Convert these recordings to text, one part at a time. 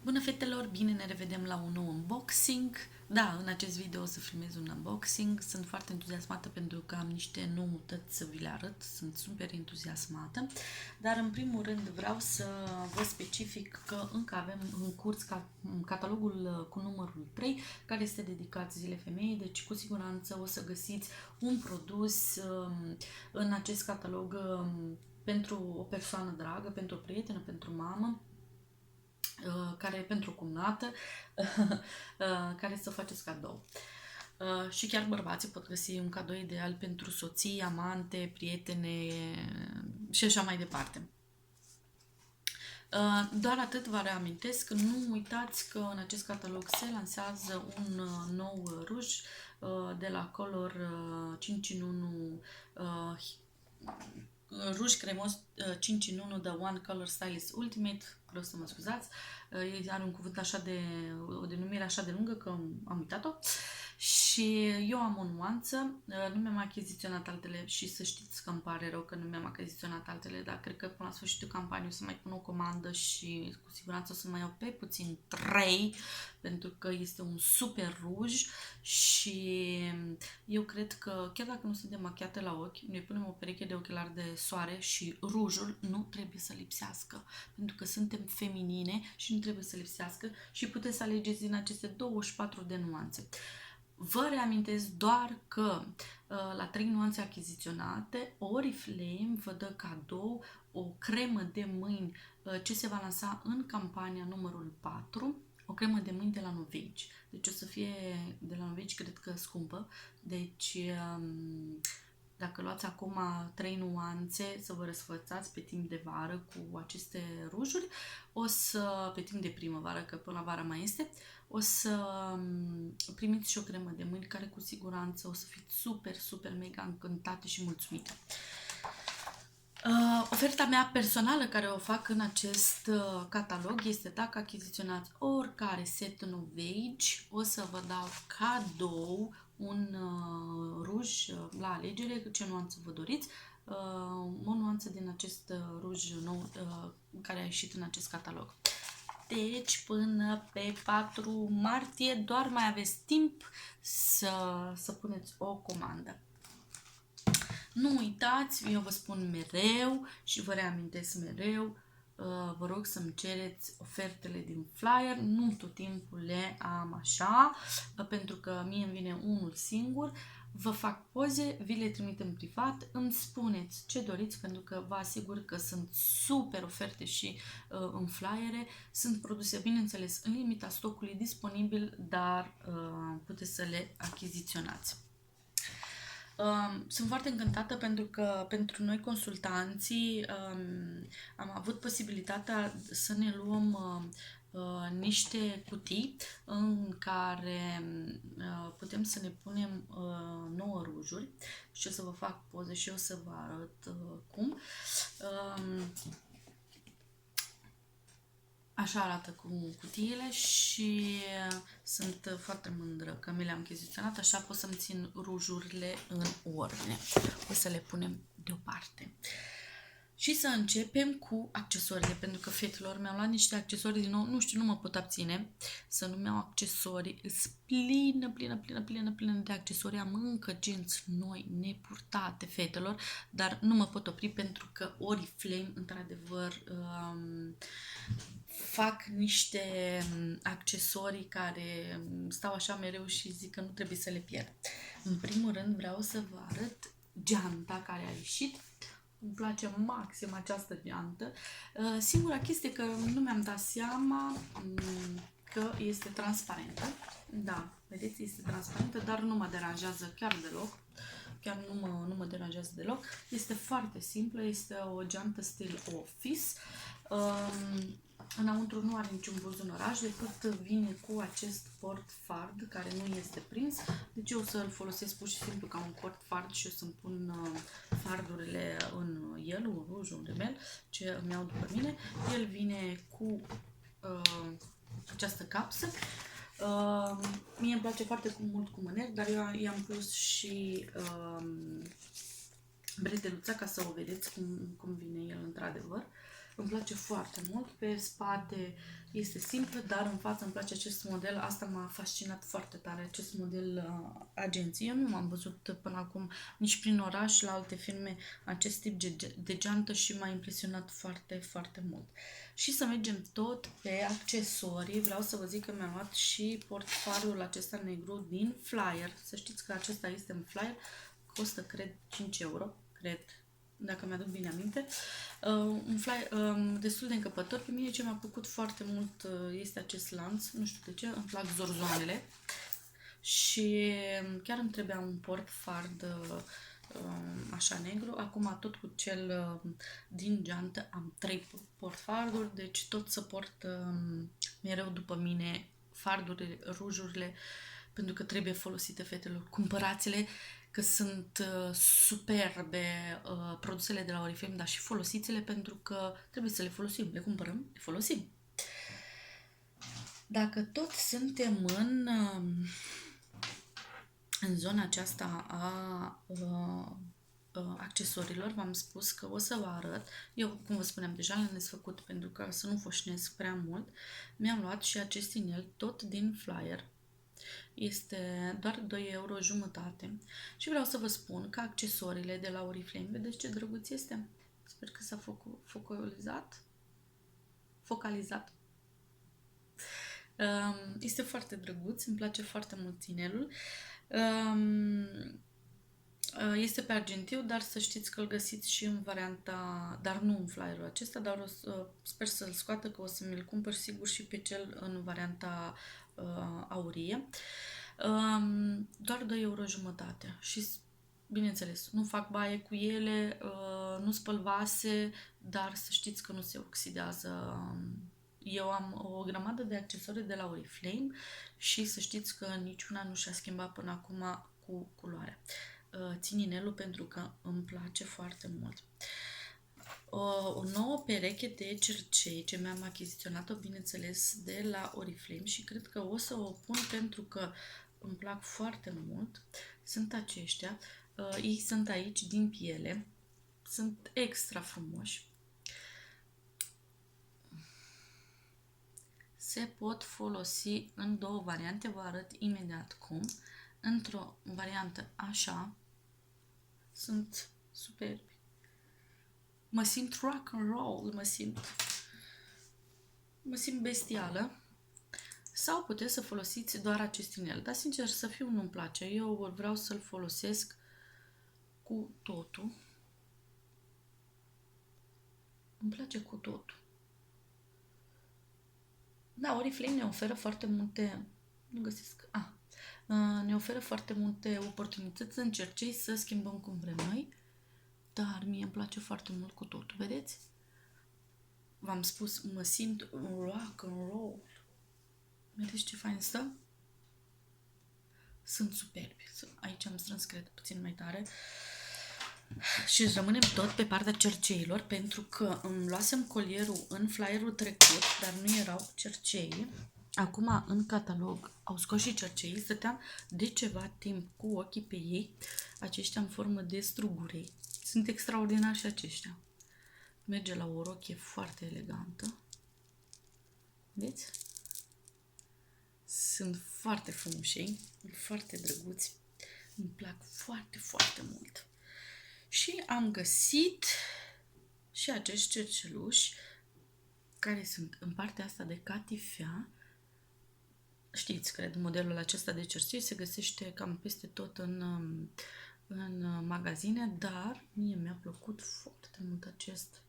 Bună fetelor, bine ne revedem la un nou unboxing. Da, în acest video o să filmez un unboxing. Sunt foarte entuziasmată pentru că am niște noutăți să vi le arăt. Sunt super entuziasmată. Dar în primul rând vreau să vă specific că încă avem în curs catalogul cu numărul 3, care este dedicat zilei femeii, deci cu siguranță o să găsiți un produs în acest catalog pentru o persoană dragă, pentru o prietenă, pentru mamă, care e pentru cumnată, care să faceți cadou. Și chiar bărbații pot găsi un cadou ideal pentru soții, amante, prietene și așa mai departe. Doar atât vă reamintesc, nu uitați că în acest catalog se lansează un nou ruj de la Color 5 in 1, ruj cremos 5 in 1 The One Color Stylist Ultimate, vreau să mă scuzați, are un cuvânt așa o denumire așa de lungă că am uitat-o. Și eu am o nuanță, nu mi-am achiziționat altele și să știți că îmi pare rău că nu mi-am achiziționat altele, dar cred că până la sfârșitul campaniei o să mai pun o comandă și cu siguranță o să mai iau pe puțin 3, pentru că este un super ruj și eu cred că chiar dacă nu suntem machiate la ochi, noi punem o pereche de ochelari de soare și rujul nu trebuie să lipsească, pentru că suntem feminine și nu trebuie să lipsească și puteți să alegeți din aceste 24 de nuanțe. Vă reamintesc doar că la 3 nuanțe achiziționate, Oriflame vă dă cadou o cremă de mâini ce se va lansa în campania numărul 4, o cremă de mâini de la Novage. Deci o să fie de la Novage, cred că scumpă. Deci dacă luați acum 3 nuanțe să vă răsfățați pe timp de vară cu aceste rujuri, pe timp de primăvară, că până la vară mai este, o să primiți și o cremă de mâini care cu siguranță o să fiți super, super, mega încântate și mulțumite. Oferta mea personală care o fac în acest catalog este dacă achiziționați oricare set Novage, o să vă dau cadou un ruj la alegere, ce nuanță vă doriți, o nuanță din acest ruj nou care a ieșit în acest catalog. Deci până pe 4 martie doar mai aveți timp să puneți o comandă. Nu uitați, eu vă spun mereu și vă reamintesc mereu, vă rog să-mi cereți ofertele din flyer, nu tot timpul le am așa, pentru că mie îmi vine unul singur, vă fac poze, vi le trimit în privat, îmi spuneți ce doriți, pentru că vă asigur că sunt super oferte și în flyere, sunt produse, bineînțeles, în limita stocului disponibil, dar puteți să le achiziționați. Sunt foarte încântată pentru că pentru noi consultanții am avut posibilitatea să ne luăm niște cutii în care putem să ne punem 9 rujuri și o să vă fac poze și o să vă arăt cum. Așa arată cu cutiile și sunt foarte mândră că mi le-am achiziționat, așa pot să-mi țin rujurile în ordine. O să le punem deoparte. Și să începem cu accesorile, pentru că fetelor mi-am luat niște accesorii din nou, nu știu, nu mă pot abține să nu mi-au accesorii, plină de accesorii, am încă genți noi, nepurtate, fetelor, dar nu mă pot opri pentru că Oriflame, într-adevăr, fac niște accesorii care stau așa mereu și zic că nu trebuie să le pierd. În primul rând vreau să vă arăt geanta care a ieșit. Îmi place maxim această geantă. Singura chestie că nu mi-am dat seama că este transparentă. Da, vedeți, este transparentă, dar nu mă deranjează chiar deloc. Chiar nu mă deranjează deloc. Este foarte simplă, este o geantă stil office. Înăuntru nu are niciun buzunăraj, decât vine cu acest port-fard care nu este prins. Deci eu o să-l folosesc pur și simplu ca un port-fard și o să-mi pun fardurile în el, un ruj, un rimel, ce îmi iau după mine. El vine cu această capsă. Mie îmi place foarte mult cu mâner, dar eu i-am pus și breteluța ca să o vedeți cum vine el într-adevăr. îmi place foarte mult. Pe spate este simplă, dar în față îmi place acest model. Asta m-a fascinat foarte tare, acest model agenție. Eu nu m-am văzut până acum nici prin oraș la alte filme acest tip de geantă și m-a impresionat foarte, foarte mult. Și să mergem tot pe accesorii. Vreau să vă zic că mi-am luat și portofoliul acesta negru din Flyer. Să știți că acesta este în Flyer. Costă, cred, 5 euro. Cred, dacă mi-aduc bine aminte. Un flyer destul de încăpător. Pe mine ce mi-a plăcut foarte mult este acest lanț. Nu știu de ce, îmi plac zorzoanele. Și chiar îmi trebuia un portfard așa negru. Acum tot cu cel din geantă am 3 portfarduri, deci tot să port mereu după mine fardurile, rujurile, pentru că trebuie folosite, fetelor. Cumpărați-le, că sunt superbe produsele de la Oriflame, dar și folosiți-le, pentru că trebuie să le folosim. Le cumpărăm, le folosim. Dacă tot suntem în zona aceasta a accesoriilor, v-am spus că o să vă arăt. Eu, cum vă spuneam, deja le-am desfăcut pentru că să nu foșnesc prea mult. Mi-am luat și acest inel tot din Flyer. Este doar 2 euro jumătate. Și vreau să vă spun că accesoriile de la Oriflame, vedeți ce drăguț este? Sper că s-a focalizat. Este foarte drăguț, îmi place foarte mult inelul. Este pe argintiu, dar să știți că îl găsiți și în varianta, dar nu în flyerul acesta, dar sper să-l scoată, că o să mi-l cumpăr sigur și pe cel în varianta aurie. Doar 2 euro jumătate și bineînțeles, nu fac baie cu ele, nu spăl vase, dar să știți că nu se oxidează. Eu am o grămadă de accesorii de la Oriflame și să știți că niciuna nu și-a schimbat până acum cu culoarea. Țin inelul pentru că îmi place foarte mult. O nouă pereche de cercei ce mi-am achiziționat-o, bineînțeles, de la Oriflame și cred că o să o pun pentru că îmi plac foarte mult. Sunt aceștia. Ei sunt aici din piele. Sunt extra frumoși. Se pot folosi în 2 variante, vă arăt imediat cum. Într-o variantă așa, sunt superbi. Mă simt rock and roll, mă simt bestială. Sau puteți să folosiți doar acest inel. Dar sincer să fiu, nu-mi place. Eu vreau să-l folosesc cu totul. Îmi place cu totul. Da, Oriflame ne oferă foarte multe... Nu găsesc... ne oferă foarte multe oportunități în cercei să schimbăm cum vrem noi. Dar mie îmi place foarte mult cu totul, vedeți? V-am spus, mă simt rock and roll. Vedeți ce fain stă? Sunt superbi. Aici am strâns, cred, puțin mai tare. Și rămânem tot pe partea cerceilor, pentru că îmi luasem colierul în flyerul trecut, dar nu erau cercei. Acum, în catalog, au scos și cercei. Stăteam de ceva timp cu ochii pe ei. Aceștia în formă de strugurei. Sunt extraordinari și aceștia. Merge la o rochie foarte elegantă. Vedeți? Sunt foarte frumoși, foarte drăguți. Îmi plac foarte, foarte mult. Și am găsit și acești cerceluși care sunt în partea asta de catifea. Știți, cred, modelul acesta de cercei se găsește cam peste tot în magazine, dar mie mi-a plăcut foarte mult acest,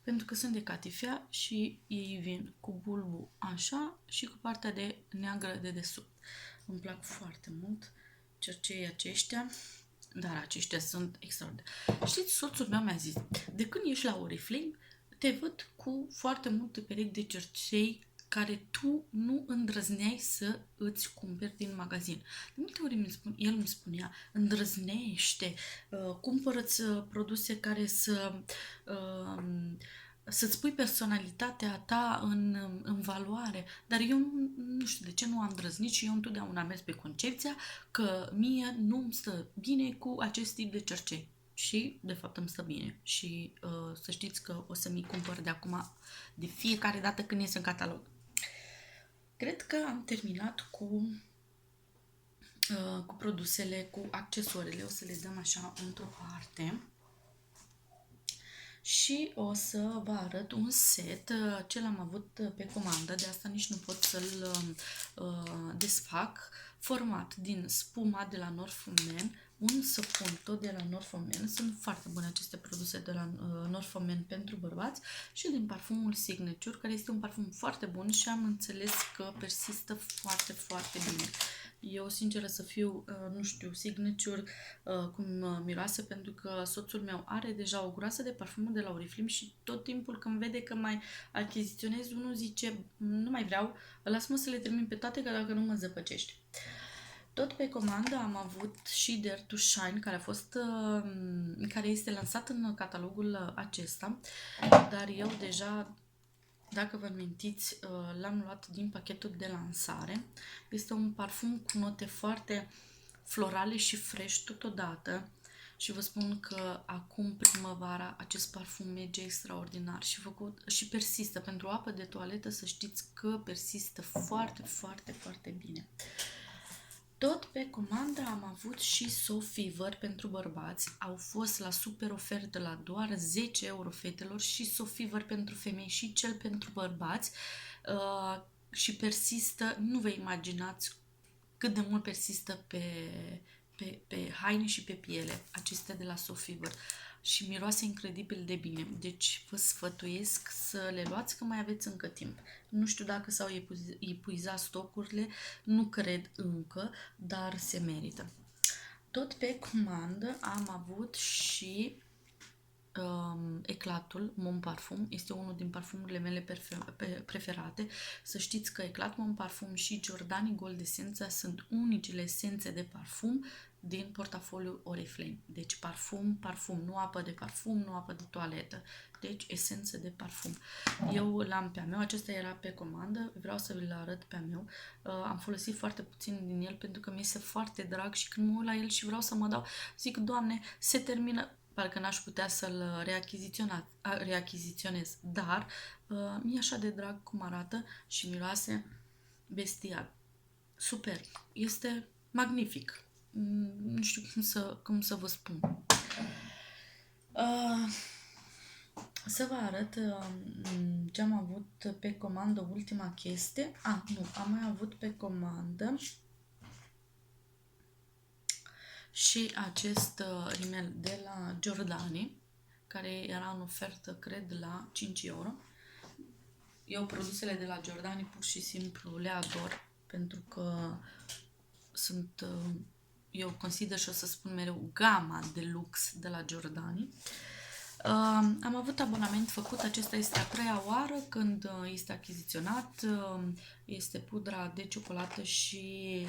pentru că sunt de catifea și ei vin cu bulbul așa și cu partea de neagră de desubt. Îmi plac foarte mult cerceii aceștia, dar aceștia sunt extraordinari. Știți, soțul meu mi-a zis, de când ești la Oriflame, te văd cu foarte multe perechi de cercei care tu nu îndrăzneai să îți cumperi din magazin. De multe ori el îmi spunea, îndrăznește, cumpără-ți produse care să-ți pui personalitatea ta în valoare. Dar eu nu știu de ce nu am îndrăznit și eu întotdeauna am mers pe concepția că mie nu-mi stă bine cu acest tip de cercei. și de fapt îmi stă bine și să știți că o să mi cumpăr de acum de fiecare dată când iese în catalog. Cred că am terminat cu produsele, cu accesoriile. O să le dăm așa într-o parte. Și o să vă arăt un set, ce l-am avut pe comandă, de asta nici nu pot să-l desfac, format din spuma de la North For Men, un săpun tot de la North For Men, sunt foarte bune aceste produse de la North For Men pentru bărbați, și din parfumul Signature, care este un parfum foarte bun și am înțeles că persistă foarte, foarte bine. Eu, sinceră să fiu, nu știu, Signature cum miroase, pentru că soțul meu are deja o groasă de parfumuri de la Oriflame și tot timpul când vede că mai achiziționez unul zice, nu mai vreau, lasă-mă să le termin pe toate, că dacă nu mă zăpăcești. Tot pe comandă am avut și Dare to Shine, care este lansat în catalogul acesta, dar eu deja, dacă vă amintiți, l-am luat din pachetul de lansare. Este un parfum cu note foarte florale și fresh totodată și vă spun că acum primăvara acest parfum merge extraordinar și persistă. Pentru apă de toaletă să știți că persistă foarte, foarte, foarte bine. Tot pe comandă am avut și So Fever pentru bărbați. Au fost la super ofertă la doar 10 euro, fetelor, și So Fever pentru femei și cel pentru bărbați. Și persistă, nu vă imaginați cât de mult persistă pe haine și pe piele, acestea de la So Fever. Și miroase incredibil de bine. Deci vă sfătuiesc să le luați, că mai aveți încă timp. Nu știu dacă s-au epuizat stocurile, nu cred încă, dar se merită. Tot pe comandă am avut și Eclatul Mon Parfum. Este unul din parfumurile mele preferate. Să știți că Eclat Mon Parfum și Giordani Gold Essența sunt unicele esențe de parfum din portofoliul Oriflame. Deci parfum, nu apă de parfum, nu apă de toaletă. Deci esență de parfum. Eu l-am pe-a meu, acesta era pe comandă, vreau să vi-l arăt pe-a meu. Am folosit foarte puțin din el pentru că mi este foarte drag și când mă uit la el și vreau să mă dau, zic, Doamne, se termină, parcă n-aș putea să-l reachiziționez, dar mi-e așa de drag cum arată și miroase bestial. Super, este magnific. Nu știu cum să vă spun. Să vă arăt ce am avut pe comandă, ultima chestie. Nu, am mai avut pe comandă și acest rimel de la Giordani, care era în ofertă, cred, la 5 euro. Eu produsele de la Giordani pur și simplu le ador, pentru că sunt, eu consider și o să spun mereu, gama de lux de la Giordani. Am avut abonament făcut, acesta este a 3-a oară când este achiziționat. Este pudra de ciocolată și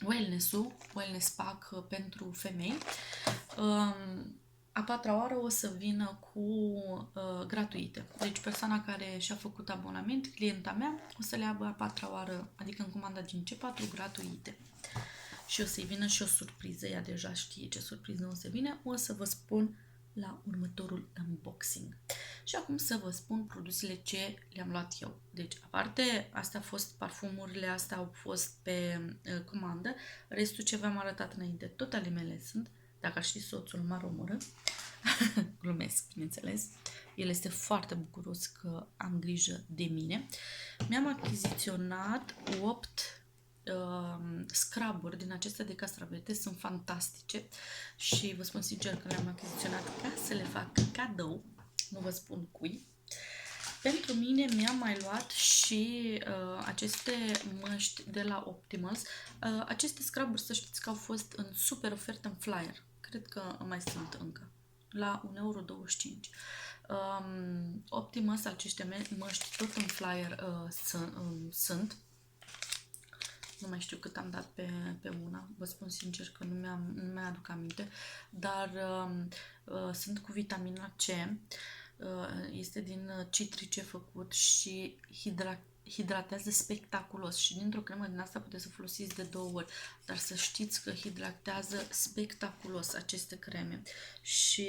Wellness Pack pentru femei. A 4-a oară o să vină cu gratuite. Deci persoana care și-a făcut abonament, clienta mea, o să le aibă a 4-a oară, adică în comanda din C4, gratuite. Și o să-i vină și o surpriză, ea deja știe ce surpriză o să vină, o să vă spun la următorul unboxing. Și acum să vă spun produsele ce le-am luat eu. Deci, aparte, astea au fost parfumurile, astea au fost pe comandă, restul ce v-am arătat înainte, tot ale mele sunt. Dacă știți, soțul mă omoră. Glumesc, bineînțeles. El este foarte bucuros că am grijă de mine. Mi-am achiziționat 8 scraburi din acestea de castravete, sunt fantastice și vă spun sincer că le-am achiziționat ca să le fac cadou, nu vă spun cui. Pentru mine mi-am mai luat și aceste măști de la Optimals. Aceste scraburi, să știți că au fost în super ofertă în flyer, cred că mai sunt încă, la 1,25 euro. Optimals, aceste măști tot în flyer sunt. Nu mai știu cât am dat pe una, vă spun sincer că nu mi-aduc aminte, dar sunt cu vitamina C, este din citrice făcut și hidratează spectaculos și dintr-o cremă din asta puteți să folosiți de 2 ori, dar să știți că hidratează spectaculos aceste creme. Și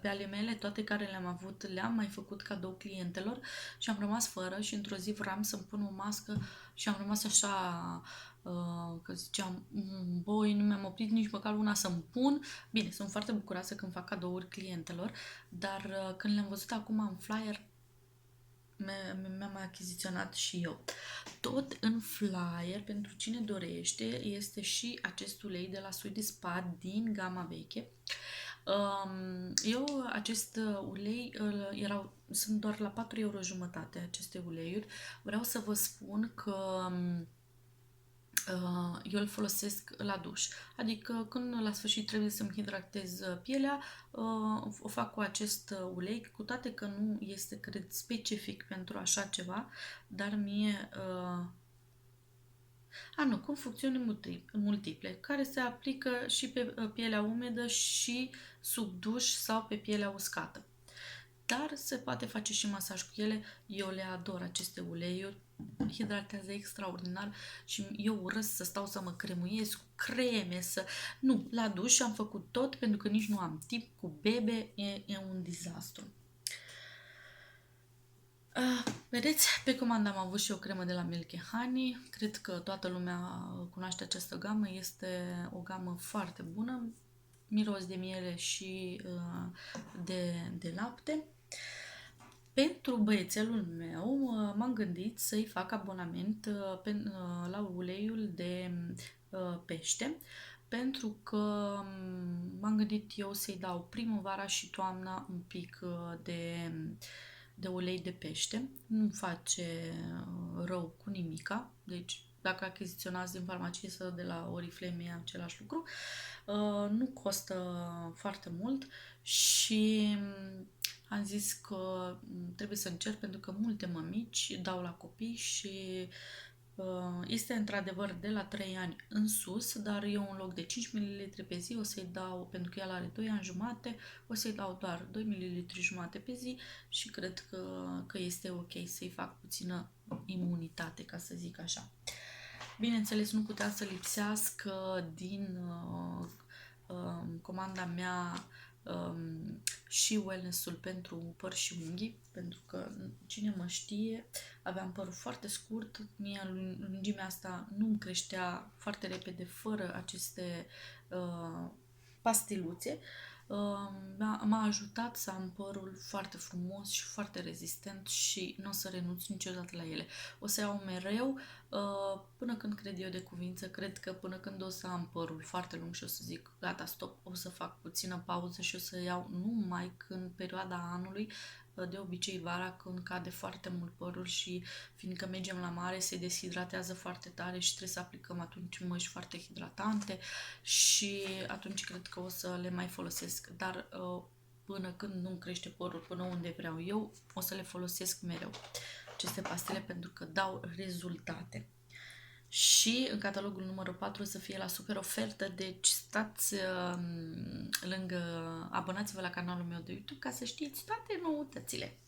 pe ale mele, toate care le-am avut, le-am mai făcut cadou clientelor și am rămas fără și într-o zi vreau să-mi pun o mască și am rămas așa, că ziceam, boi, nu mi-am oprit nici măcar una să-mi pun. Bine, sunt foarte bucuroasă când fac cadouri clientelor, dar când le-am văzut acum în flyer, mi-am mai achiziționat și eu. Tot în flyer, pentru cine dorește, este și acest ulei de la Sweet Spa din gama veche. Eu acest ulei sunt doar la 4,50 € aceste uleiuri. Vreau să vă spun că eu îl folosesc la duș. Adică când la sfârșit trebuie să-mi hidratez pielea, o fac cu acest ulei, cu toate că nu este, cred, specific pentru așa ceva, dar mie... nu, cu funcțiuni multiple, care se aplică și pe pielea umedă și sub duș sau pe pielea uscată. Dar se poate face și masaj cu ele. Eu le ador aceste uleiuri, hidratează extraordinar și eu urăsc să stau să mă cremuiesc cu creme, Nu, la duș am făcut tot pentru că nici nu am timp, cu bebe e un dezastru. Vedeți, pe comandă am avut și o cremă de la Milk Honey. Cred că toată lumea cunoaște această gamă. Este o gamă foarte bună. Miros de miere și de lapte. Pentru băiețelul meu m-am gândit să-i fac abonament la uleiul de pește, pentru că m-am gândit eu să-i dau primăvara și toamna un pic de ulei de pește. Nu face rău cu nimica, deci dacă achiziționați din farmacie sau de la Oriflame e același lucru. Nu costă foarte mult și am zis că trebuie să încerc pentru că multe mămici dau la copii și este într-adevăr de la 3 ani în sus, dar eu în loc de 5 ml pe zi o să-i dau, pentru că el are 2 ani jumate, o să-i dau doar 2 ml jumate pe zi și cred că este ok să-i fac puțină imunitate, ca să zic așa. Bineînțeles, nu putea să lipsească din comanda mea și wellness-ul pentru păr și unghii, pentru că cine mă știe, aveam părul foarte scurt, mie lungimea asta nu îmi creștea foarte repede fără aceste pastiluțe. M-a ajutat să am părul foarte frumos și foarte rezistent și nu o să renunț niciodată la ele. O să iau mereu până când cred eu de cuvință, cred că până când o să am părul foarte lung și o să zic gata, stop, o să fac puțină pauză și o să iau numai când perioada anului, de obicei vara, când cade foarte mult părul și fiindcă mergem la mare se deshidratează foarte tare și trebuie să aplicăm atunci măști foarte hidratante și atunci cred că o să le mai folosesc, dar până când nu crește părul, până unde vreau eu, o să le folosesc mereu aceste pastile pentru că dau rezultate. Și în catalogul numărul 4 o să fie la super ofertă, deci stați abonați-vă la canalul meu de YouTube ca să știți toate noutățile.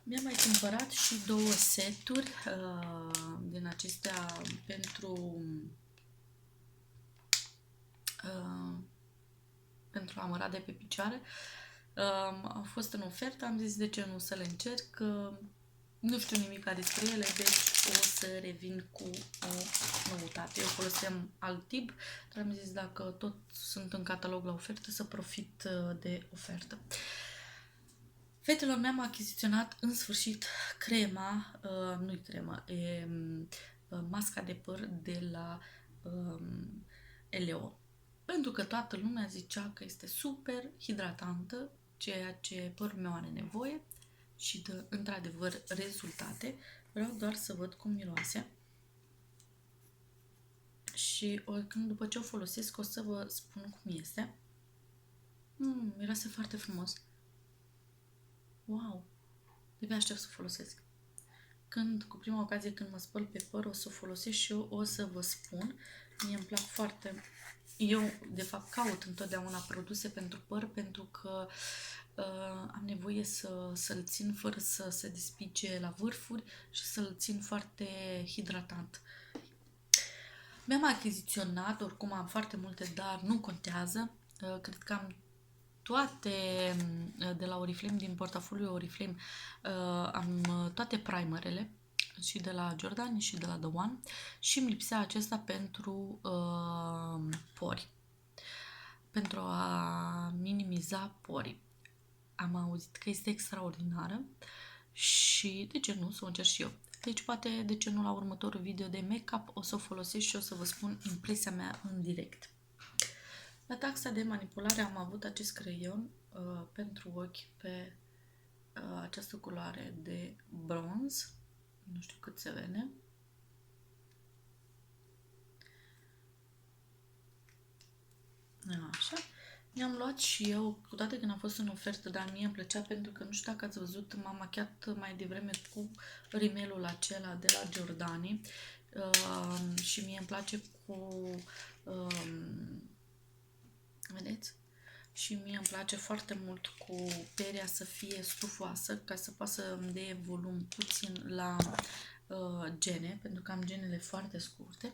Mi-am mai cumpărat și 2 seturi din acestea pentru a de pe picioare. Au fost în ofertă, am zis de ce nu să le încerc. Nu știu nimic despre ele, deci o să revin cu o noutate. Eu folosem alt tip, dar am zis dacă tot sunt în catalog la ofertă, să profit de ofertă. Fetelor, mi-am achiziționat în sfârșit crema, nu-i crema, e masca de păr de la Eleo. Pentru că toată lumea zicea că este super hidratantă, ceea ce părul meu are nevoie și dă într-adevăr rezultate. Vreau doar să văd cum miroase. Și oricând după ce o folosesc o să vă spun cum este. Miroase foarte frumos. Wow! De-abia aștept să folosesc. Cu prima ocazie când mă spăl pe păr o să o folosesc și eu o să vă spun. Mie îmi plac foarte Eu, de fapt, caut întotdeauna produse pentru păr pentru că am nevoie să-l țin fără să se despige la vârfuri și să-l țin foarte hidratant. Mi-am achiziționat, oricum am foarte multe, dar nu contează. Cred că am toate de la Oriflame, din portofoliul Oriflame, am toate primerele și de la Giordani și de la The One și îmi lipsea acesta pentru pori, pentru a minimiza porii. Am auzit că este extraordinară și de ce nu, să o încerc și eu. Deci poate de ce nu la următorul video de make-up o să o folosesc și o să vă spun impresia mea în direct. La taxa de manipulare am avut acest creion pentru ochi pe această culoare de bronz. Nu știu cât se vede. Așa. Mi-am luat și eu, cu toate că n-a fost în ofertă, dar mie îmi plăcea pentru că, nu știu dacă ați văzut, m-am machiat mai devreme cu rimelul acela de la Giordani și mie îmi place cu... vedeți? Și mie îmi place foarte mult cu peria să fie stufoasă, ca să poată să îmi dea volum puțin la gene, pentru că am genele foarte scurte.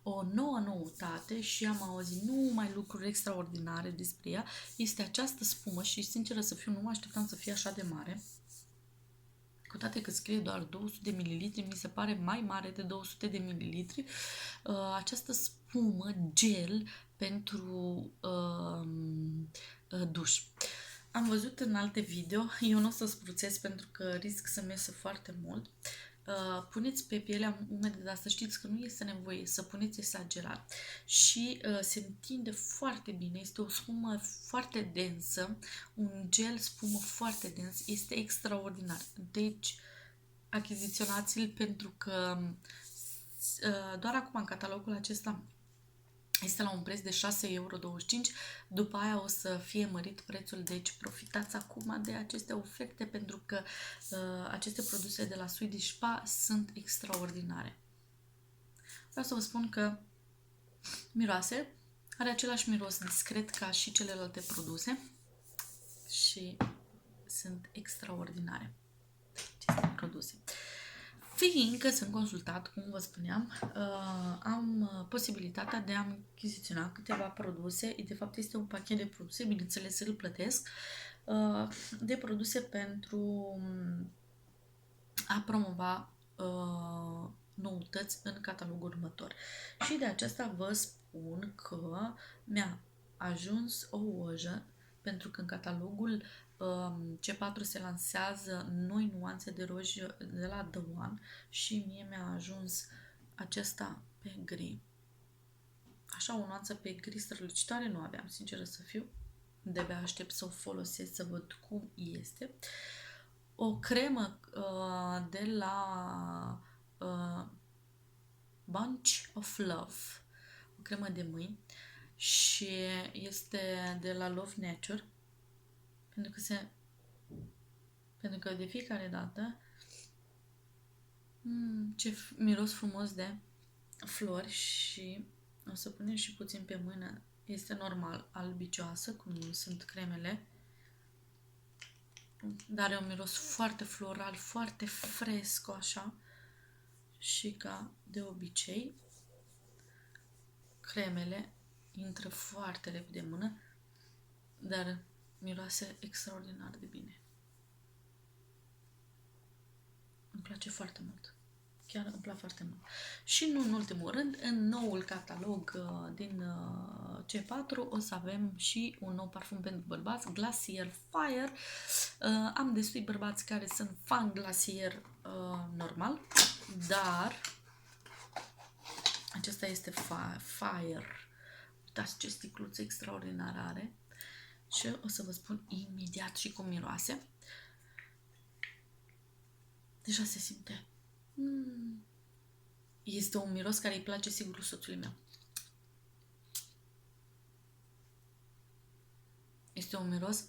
O nouă noutate și am auzit numai lucruri extraordinare despre ea, este această spumă și, sinceră să fiu, nu mă așteptam să fie așa de mare. Cu toate că scrie doar 200 de ml, mi se pare mai mare de 200 de ml. Această spumă gel pentru duș. Am văzut în alte video, eu nu o să spruțesc pentru că risc să-mi iasă foarte mult. Puneți pe pielea umedă, dar să știți că nu este nevoie să puneți exagerat și se întinde foarte bine, este o spumă foarte densă, un gel spumă foarte dens, este extraordinar. Deci achiziționați-l pentru că doar acum în catalogul acesta este la un preț de 6,25 €, după aia o să fie mărit prețul, deci profitați acum de aceste oferte pentru că aceste produse de la Swedish Spa sunt extraordinare. Vreau să vă spun că miroase, are același miros discret ca și celelalte produse și sunt extraordinare aceste produse. Fiindcă sunt consultat, cum vă spuneam, am posibilitatea de a achiziționa câteva produse. De fapt, este un pachet de produse, bineînțeles, îl plătesc, de produse pentru a promova noutăți în catalogul următor. Și de aceasta vă spun că mi-a ajuns o ojă, pentru că în catalogul C4 se lansează noi nuanțe de roș de la The One și mie mi-a ajuns acesta pe gri. Așa, o nuanță pe gri strălucitoare nu aveam, sinceră să fiu. De-abia aștept să o folosesc, să văd cum este. O cremă de la Bunch of Love, o cremă de mâini și este de la Love Nature, pentru că de fiecare dată ce miros frumos de flori și o să punem și puțin pe mână. Este normal albicioasă, cum sunt cremele, dar are un miros foarte floral, foarte fresco, așa. Și ca de obicei, cremele intră foarte repede în mână, dar miroase extraordinar de bine. Îmi place foarte mult. Chiar îmi place foarte mult. Și nu în ultimul rând, în noul catalog din C4 o să avem și un nou parfum pentru bărbați, Glacier Fire. Am destui bărbați care sunt fan Glacier normal, dar acesta este Fire. Uitați ce sticluță extraordinară are. Și o să vă spun imediat și cum miroase. Deja se simte. Este un miros care îi place sigur soțului meu. Este un miros,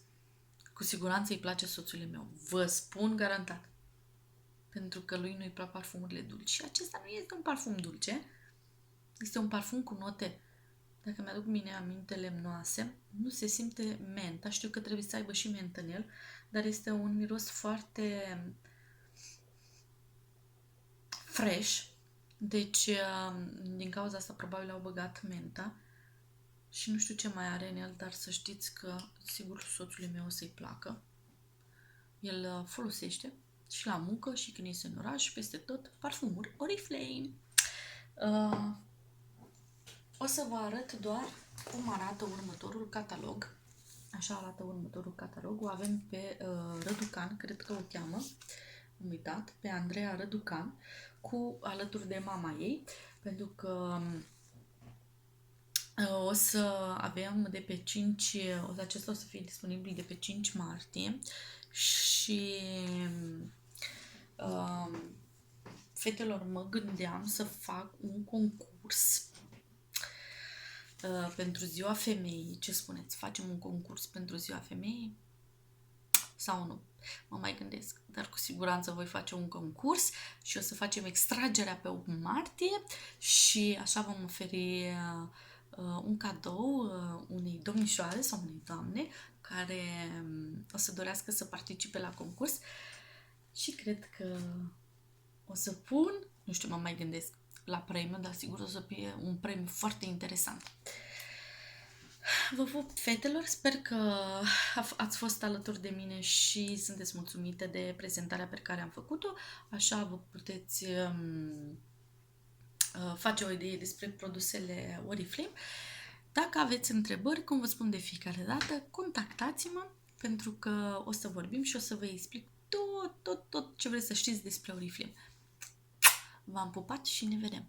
cu siguranță îi place soțului meu. Vă spun garantat. Pentru că lui nu-i plac parfumurile dulci. Și acesta nu este un parfum dulce. Este un parfum cu note dacă mi-aduc bine aminte, lemnoase. Nu se simte menta. Știu că trebuie să aibă și mentă în el, dar este un miros foarte fresh. Deci, din cauza asta, probabil au băgat menta. Și nu știu ce mai are în el, dar să știți că sigur soțului meu o să-i placă. El folosește și la muncă și când este în oraș, peste tot, parfumuri Oriflame. O să vă arăt doar cum arată următorul catalog. Așa arată următorul catalog. O avem pe Răducan, cred că o cheamă. Am uitat, pe Andreea Răducan, alături de mama ei, pentru că o să avem de pe 5, acesta o să fie disponibil de pe 5 martie și fetelor mă gândeam să fac un concurs pentru ziua femeii. Ce spuneți? Facem un concurs pentru ziua femeii? Sau nu? Mă mai gândesc, dar cu siguranță voi face un concurs și o să facem extragerea pe 8 martie și așa vom oferi un cadou unei domnișoare sau unei doamne care o să dorească să participe la concurs și cred că o să pun, nu știu, mă mai gândesc la premiu, dar sigur o să fie un premiu foarte interesant. Vă pup, fetelor, sper că ați fost alături de mine și sunteți mulțumite de prezentarea pe care am făcut-o, așa vă puteți face o idee despre produsele Oriflame. Dacă aveți întrebări, cum vă spun de fiecare dată, contactați-mă pentru că o să vorbim și o să vă explic tot ce vreți să știți despre Oriflame. V-am pupat și ne vedem!